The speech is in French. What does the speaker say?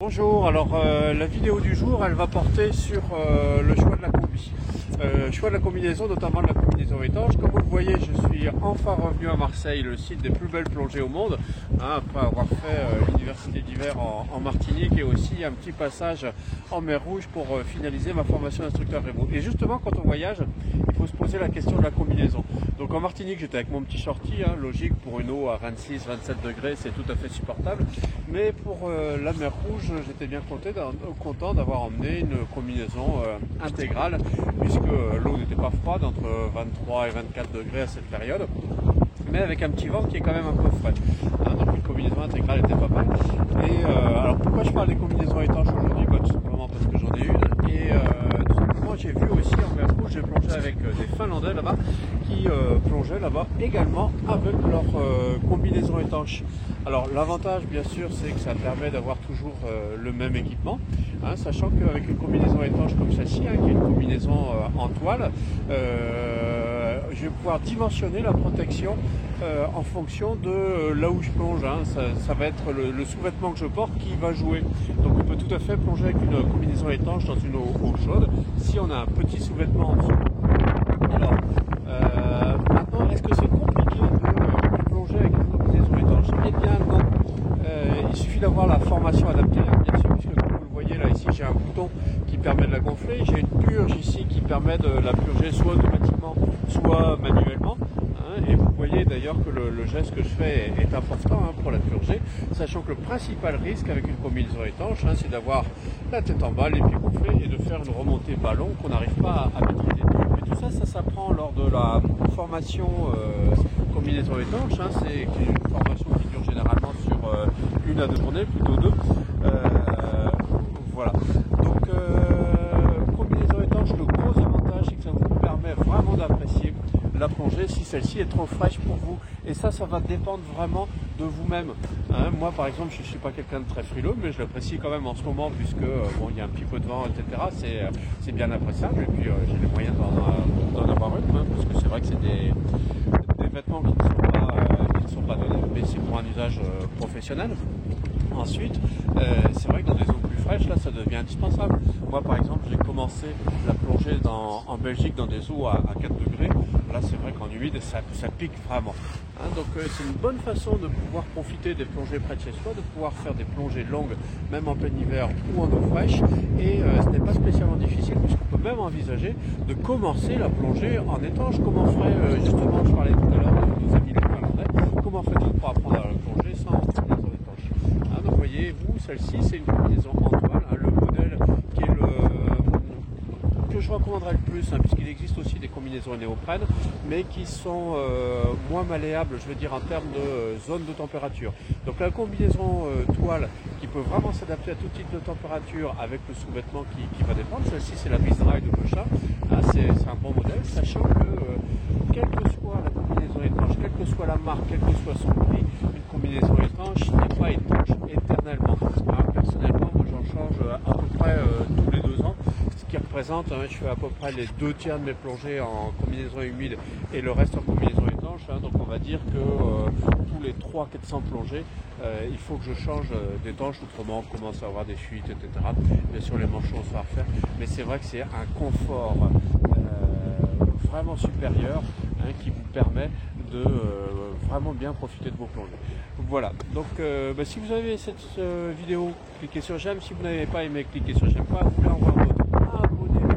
Bonjour, alors la vidéo du jour elle va porter sur le choix de la combi. Choix de la combinaison, notamment de la combinaison étanche. Comme vous le voyez, je suis enfin revenu à Marseille, le site des plus belles plongées au monde, après avoir fait l'université d'hiver en Martinique et aussi un petit passage en mer Rouge pour finaliser ma formation d'instructeur Remo. Et justement, quand on voyage, il faut se poser la question de la combinaison. Donc en Martinique, j'étais avec mon petit shorty, logique, pour une eau à 26-27 degrés, c'est tout à fait supportable. Mais pour la mer Rouge, j'étais bien content d'avoir emmené une combinaison intégrale, puisque l'eau n'était pas froide, entre 23 et 24 degrés à cette période, mais avec un petit vent qui est quand même un peu frais. Donc une combinaison intégrale était pas mal. Et alors pourquoi je parle des combinaisons étanches aujourd'hui? Tout simplement parce que j'en ai une. Et tout simplement, j'ai vu aussi en mer Rouge, j'ai plongé avec des Finlandais là-bas, qui plongeaient là-bas également avec leur combinaison étanche. Alors l'avantage bien sûr, c'est que ça permet d'avoir toujours le même équipement, sachant qu'avec une combinaison étanche comme celle-ci, qui est une combinaison en toile, je vais pouvoir dimensionner la protection en fonction de là où je plonge. Ça va être le sous-vêtement que je porte qui va jouer. Donc on peut tout à fait plonger avec une combinaison étanche dans une eau chaude si on a un petit sous-vêtement en dessous. Alors maintenant, est-ce que c'est compliqué de plonger avec une combinaison étanche? Eh bien non. Il suffit d'avoir la formation adaptée, bien sûr, puisque comme vous le voyez là, ici j'ai un bouton qui permet de la gonfler, j'ai une purge ici qui permet de la purger soit automatiquement, soit manuellement. Et vous voyez d'ailleurs que le geste que je fais est important pour la purger, sachant que le principal risque avec une combinaison étanche, c'est d'avoir la tête en bas, les pieds gonflés et de faire une remontée ballon qu'on n'arrive pas à maîtriser. Mais tout ça, ça s'apprend lors de la formation combinaison étanche. C'est une formation qui dure généralement sur 1 à 2 journées, plutôt 2. Voilà. Donc combinaison étanche, le gros avantage, c'est que ça vous permet vraiment d'apprécier la plongée si celle-ci est trop fraîche pour vous. Et ça va dépendre vraiment de vous-même. Moi par exemple, je ne suis pas quelqu'un de très frileux, mais je l'apprécie quand même en ce moment, puisque il y a un petit peu de vent, etc. C'est bien appréciable. Et puis j'ai les moyens d'en avoir une, parce que c'est vrai que c'est des vêtements qui ne sont pas donnés, mais c'est pour un usage professionnel. Ensuite, c'est vrai que dans des eaux plus fraîches, là, ça devient indispensable. Moi, par exemple, j'ai commencé la plongée en Belgique dans des eaux à 4 degrés. Là, c'est vrai qu'en humide, ça pique vraiment. Donc, c'est une bonne façon de pouvoir profiter des plongées près de chez soi, de pouvoir faire des plongées longues, même en plein hiver ou en eau fraîche. Et ce n'est pas spécialement difficile, puisqu'on peut même envisager de commencer la plongée en étanche, comme on ferait, justement, je parlais tout à l'heure de nos amis les Finlandais, comment fait-on pour apprendre à la plonger sans combinaison étanche? Donc, voyez, vous, celle-ci, c'est une combinaison en toile, le modèle qui est que je recommanderais le plus, puisqu'il existe aussi des combinaisons néoprène, mais qui sont moins malléables, je veux dire, en termes de zone de température. Donc la combinaison toile qui peut vraiment s'adapter à tout type de température avec le sous-vêtement qui va dépendre. Celle-ci, c'est la Viserai de Bochat. C'est un bon modèle, sachant que quelle que soit la combinaison étanche, quelle que soit la marque, quel que soit son prix, une combinaison étanche n'est pas étanche éternellement. Personnellement, moi j'en change à peu près tous les 2 ans, ce qui représente, je fais à peu près les 2 tiers de mes plongées en combinaison humide et le reste en combinaison étanche. Donc on va dire que tous les 300-400 plongées, il faut que je change d'étanche, autrement on commence à avoir des fuites, etc. Bien sûr les manchons sont à refaire, mais c'est vrai que c'est un confort vraiment supérieur qui vous permet de vraiment bien profiter de vos plongées. Voilà, donc si vous avez cette vidéo, cliquez sur j'aime. Si vous n'avez pas aimé, cliquez sur j'aime pas. Vous voulez en voir d'autres, abonnez-vous.